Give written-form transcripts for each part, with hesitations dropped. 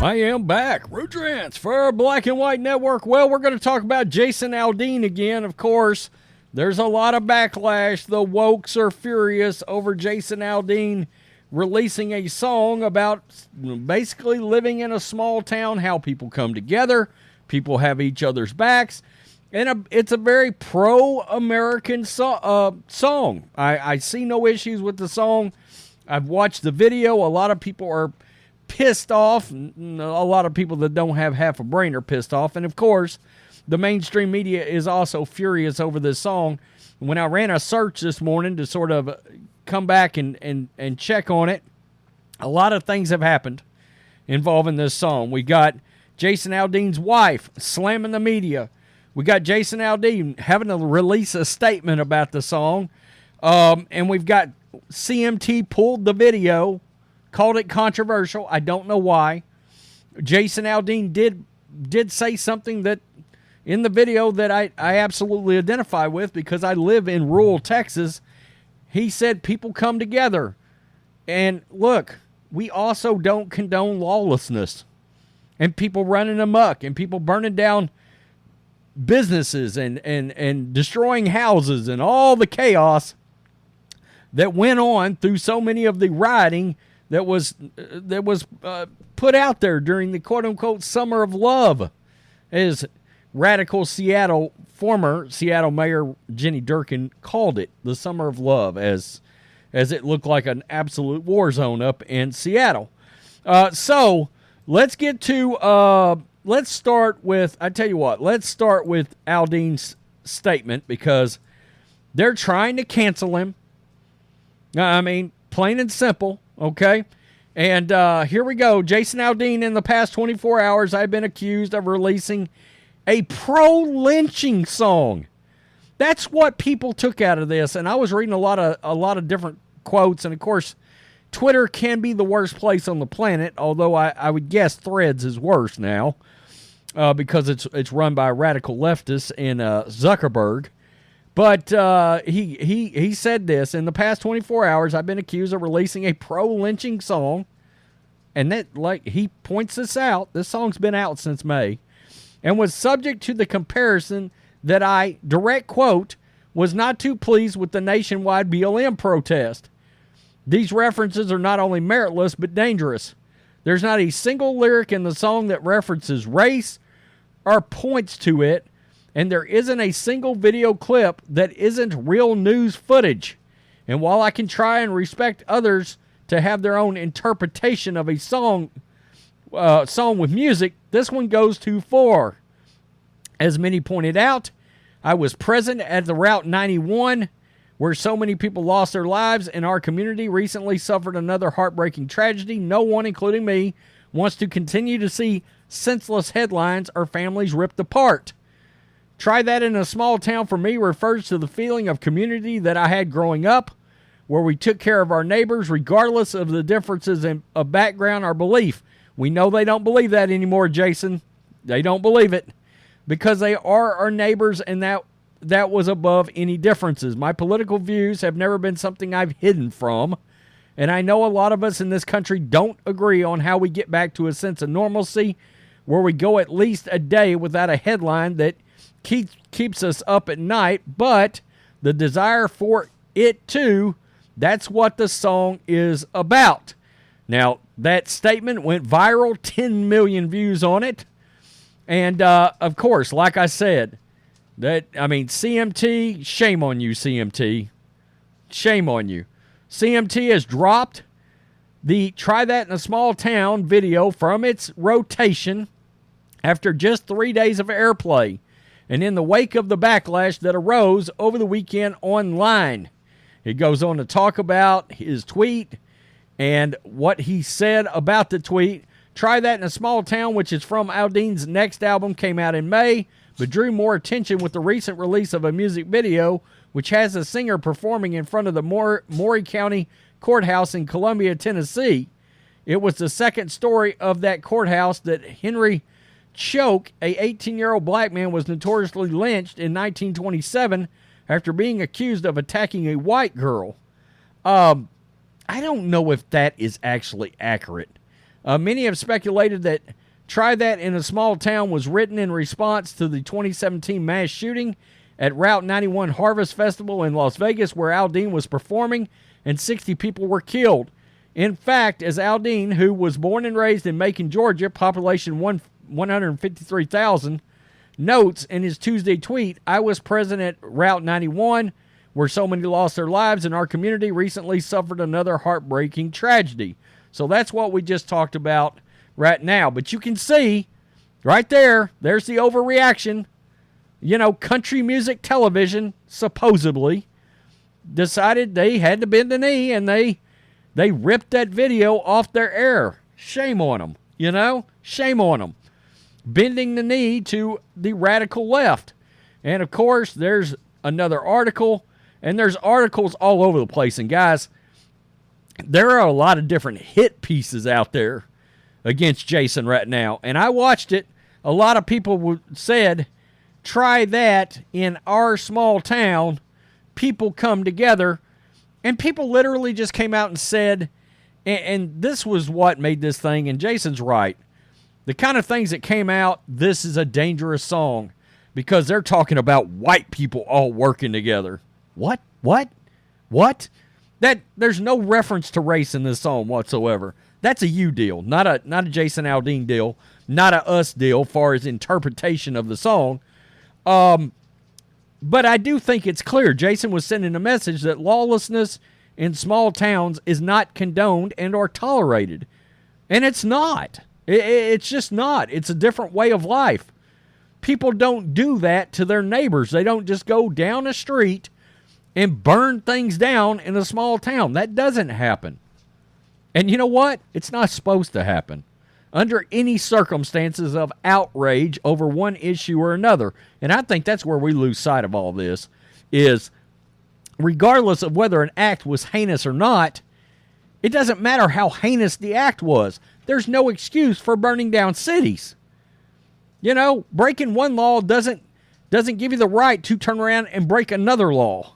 I am back. Rudrance for Black and White Network. Well, we're going to talk about Jason Aldean again. Of course, there's a lot of backlash. The wokes are furious over Jason Aldean releasing a song about basically living in a small town, how people come together, people have each other's backs, and it's a very pro-American song. I see no issues with the song. I've watched the video. A lot of people are pissed off. A lot of people that don't have half a brain are pissed off. And of course, the mainstream media is also furious over this song. When I ran a search this morning to sort of come back and check on it, a lot of things have happened involving this song. We got Jason Aldean's wife slamming the media. We got Jason Aldean having to release a statement about the song. And we've got CMT pulled the video, called it controversial. I don't know why. Jason Aldean did say something that in the video that I absolutely identify with because I live in rural Texas. He said people come together. And look, we also don't condone lawlessness and people running amok and people burning down businesses and destroying houses and all the chaos that went on through so many of the rioting that was put out there during the quote-unquote Summer of Love, as radical former Seattle Mayor Jenny Durkin called it, the Summer of Love, as it looked like an absolute war zone up in Seattle. So let's get to, let's start with Aldean's statement because they're trying to cancel him. I mean, plain and simple. Okay, and here we go. Jason Aldean, in the past 24 hours, I've been accused of releasing a pro-lynching song. That's what people took out of this, and I was reading a lot of different quotes, and of course, Twitter can be the worst place on the planet, although I would guess Threads is worse now because it's run by a radical leftist in Zuckerberg. But he said this, in the past 24 hours, I've been accused of releasing a pro-lynching song. And that, like, he points this out. This song's been out since May. And was subject to the comparison that I, direct quote, was not too pleased with the nationwide BLM protest. These references are not only meritless, but dangerous. There's not a single lyric in the song that references race or points to it. And there isn't a single video clip that isn't real news footage. And while I can try and respect others to have their own interpretation of a song with music, this one goes too far. As many pointed out, I was present at the Route 91, where so many people lost their lives, and our community recently suffered another heartbreaking tragedy. No one, including me, wants to continue to see senseless headlines or families ripped apart. Try that in a small town for me refers to the feeling of community that I had growing up, where we took care of our neighbors regardless of the differences of background or belief. We know they don't believe that anymore, Jason. They don't believe it because they are our neighbors, and that was above any differences. My political views have never been something I've hidden from, and I know a lot of us in this country don't agree on how we get back to a sense of normalcy where we go at least a day without a headline that keeps us up at night, but the desire for it too, that's what the song is about. Now, that statement went viral, 10 million views on it. And, of course, like I said, CMT, shame on you, CMT. Shame on you. CMT has dropped the Try That in a Small Town video from its rotation after just 3 days of airplay, and in the wake of the backlash that arose over the weekend online. He goes on to talk about his tweet and what he said about the tweet. Try That in a Small Town, which is from Aldean's next album, came out in May, but drew more attention with the recent release of a music video, which has the singer performing in front of the Maury County Courthouse in Columbia, Tennessee. It was the second story of that courthouse that Henry Choke, a 18-year-old black man, was notoriously lynched in 1927 after being accused of attacking a white girl. I don't know if that is actually accurate. Many have speculated that "Try That in a Small Town" was written in response to the 2017 mass shooting at Route 91 Harvest Festival in Las Vegas, where Aldean was performing and 60 people were killed. In fact, as Aldean, who was born and raised in Macon, Georgia, population 153,000, notes in his Tuesday tweet, "I was present at Route 91, where so many lost their lives, and our community recently suffered another heartbreaking tragedy." So that's what we just talked about right now. But you can see right there, there's the overreaction. You know, country music television supposedly decided they had to bend the knee, and they ripped that video off their air. Shame on them, you know? Shame on them. Bending the knee to the radical left. And, of course, there's another article, and there's articles all over the place. And, guys, there are a lot of different hit pieces out there against Jason right now. And I watched it. A lot of people said, "Try that in our small town. People come together." And people literally just came out and said, and this was what made this thing, and Jason's right, the kind of things that came out, "This is a dangerous song," because they're talking about white people all working together. What? That there's no reference to race in this song whatsoever. That's a you deal, not a Jason Aldean deal, not a us deal, far as interpretation of the song. But I do think it's clear Jason was sending a message that lawlessness in small towns is not condoned and or tolerated. And it's not. It's just not. It's a different way of life. People don't do that to their neighbors. They don't just go down a street and burn things down in a small town. That doesn't happen. And you know what? It's not supposed to happen under any circumstances of outrage over one issue or another. And I think that's where we lose sight of all this, is regardless of whether an act was heinous or not, it doesn't matter how heinous the act was. There's no excuse for burning down cities. You know, breaking one law doesn't give you the right to turn around and break another law.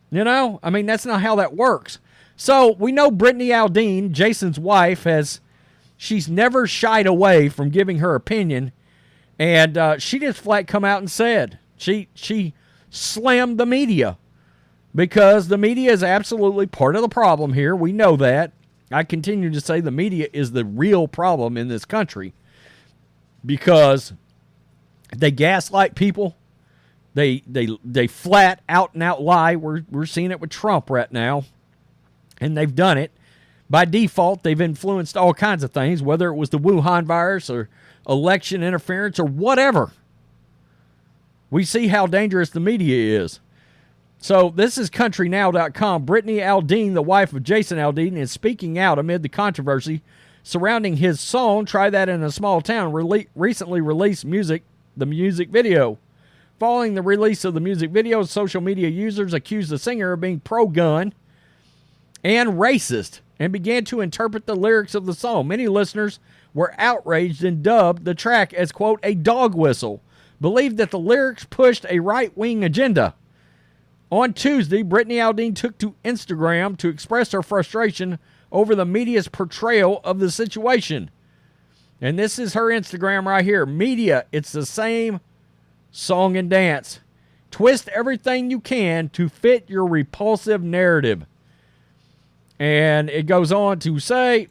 You know, I mean, that's not how that works. So we know Brittany Aldean, Jason's wife, she's never shied away from giving her opinion, and she just flat come out and said she slammed the media, because the media is absolutely part of the problem here. We know that. I continue to say the media is the real problem in this country, because they gaslight people. They flat out and out lie. We're seeing it with Trump right now, and they've done it. By default, they've influenced all kinds of things, whether it was the Wuhan virus or election interference or whatever. We see how dangerous the media is. So this is countrynow.com. Brittany Aldean, the wife of Jason Aldean, is speaking out amid the controversy surrounding his song, "Try That in a Small Town," recently released the music video. Following the release of the music video, social media users accused the singer of being pro-gun and racist, and began to interpret the lyrics of the song. Many listeners were outraged and dubbed the track as, quote, "a dog whistle," believed that the lyrics pushed a right-wing agenda. On Tuesday, Brittany Aldean took to Instagram to express her frustration over the media's portrayal of the situation. And this is her Instagram right here. "Media, it's the same song and dance. Twist everything you can to fit your repulsive narrative." And it goes on to say,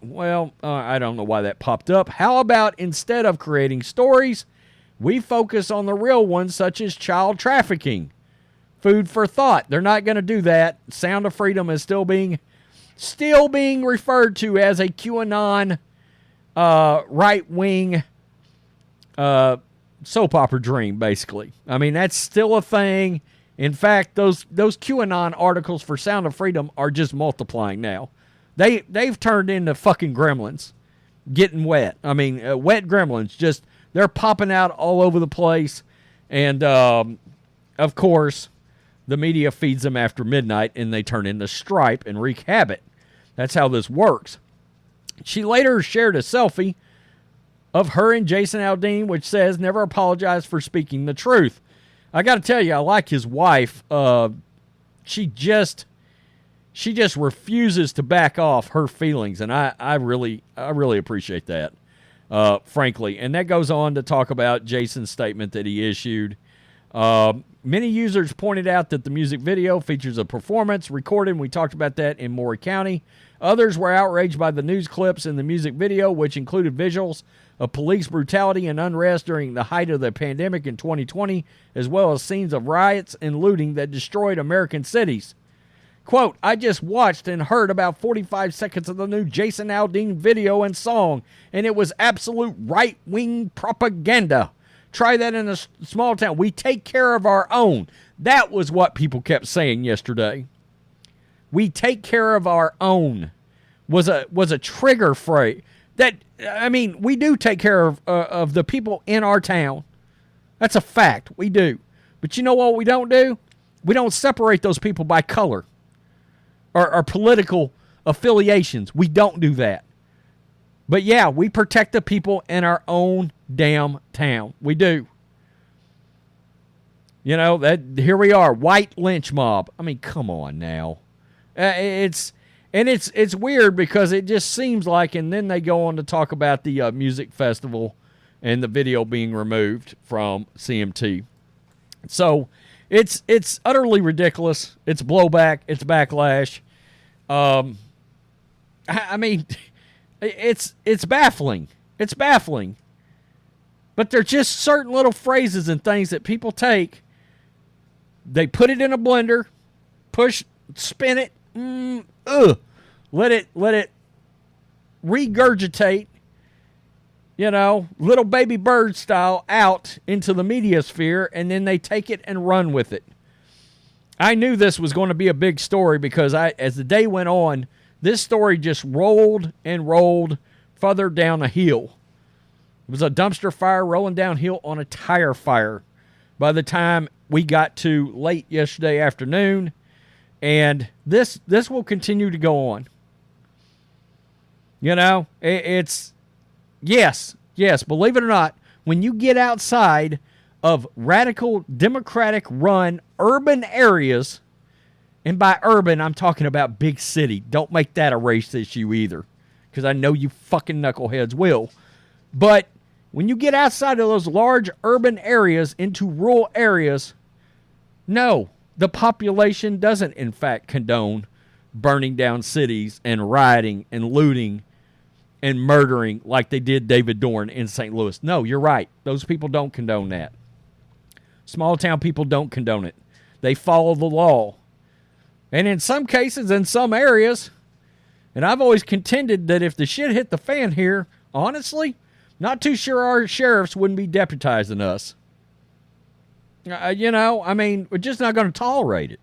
I don't know why that popped up. "How about instead of creating stories, we focus on the real ones, such as child trafficking?" Food for thought. They're not going to do that. Sound of Freedom is still being referred to as a QAnon right-wing soap opera dream, basically. I mean, that's still a thing. In fact, those QAnon articles for Sound of Freedom are just multiplying now. They've turned into fucking gremlins getting wet. I mean, wet gremlins. They're popping out all over the place. And, of course, the media feeds them after midnight, and they turn into stripe and wreak havoc. That's how this works. She later shared a selfie of her and Jason Aldean, which says, "Never apologize for speaking the truth." I got to tell you, I like his wife. She she just refuses to back off her feelings, and I really appreciate that, frankly. And that goes on to talk about Jason's statement that he issued. Many users pointed out that the music video features a performance recorded. We talked about that in Maury County. Others were outraged by the news clips in the music video, which included visuals of police brutality and unrest during the height of the pandemic in 2020, as well as scenes of riots and looting that destroyed American cities. Quote, I just watched and heard about 45 seconds of the new Jason Aldean video and song, and it was absolute right-wing propaganda. Try that in a small town. We take care of our own. That was what people kept saying yesterday. We take care of our own was a trigger phrase. That, I mean, we do take care of the people in our town. That's a fact. We do. But you know what we don't do? We don't separate those people by color or political affiliations. We don't do that. But yeah, we protect the people in our own damn town. We do. You know, that here we are, white lynch mob. I mean, come on now. It's weird because it just seems like, and then they go on to talk about the music festival and the video being removed from CMT. So it's utterly ridiculous. It's blowback. It's backlash. I mean, it's baffling. It's baffling. But there's just certain little phrases and things that people take. They put it in a blender, spin it, let it regurgitate, you know, little baby bird style out into the media sphere, and then they take it and run with it. I knew this was going to be a big story because as the day went on, this story just rolled and rolled further down a hill. It was a dumpster fire rolling downhill on a tire fire by the time we got to late yesterday afternoon. And this will continue to go on. You know, it's, yes, believe it or not, when you get outside of radical Democratic-run urban areas, and by urban, I'm talking about big city. Don't make that a race issue either, because I know you fucking knuckleheads will. But when you get outside of those large urban areas into rural areas, no, the population doesn't, in fact, condone burning down cities and rioting and looting and murdering like they did David Dorn in St. Louis. No, you're right. Those people don't condone that. Small town people don't condone it. They follow the law. And in some cases, in some areas, and I've always contended that if the shit hit the fan here, honestly, not too sure our sheriffs wouldn't be deputizing us. You know, I mean, we're just not going to tolerate it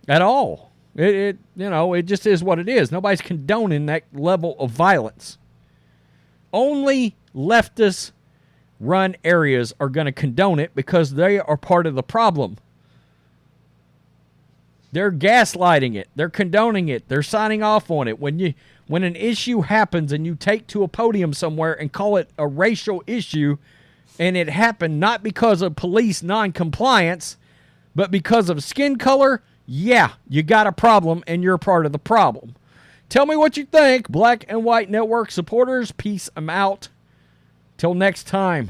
at all. You know, it just is what it is. Nobody's condoning that level of violence. Only leftist run areas are going to condone it because they are part of the problem. They're gaslighting it. They're condoning it. They're signing off on it. When an issue happens and you take to a podium somewhere and call it a racial issue, and it happened not because of police non-compliance, but because of skin color, yeah, you got a problem and you're part of the problem. Tell me what you think, Black and White Network supporters. Peace. I'm out. Till next time.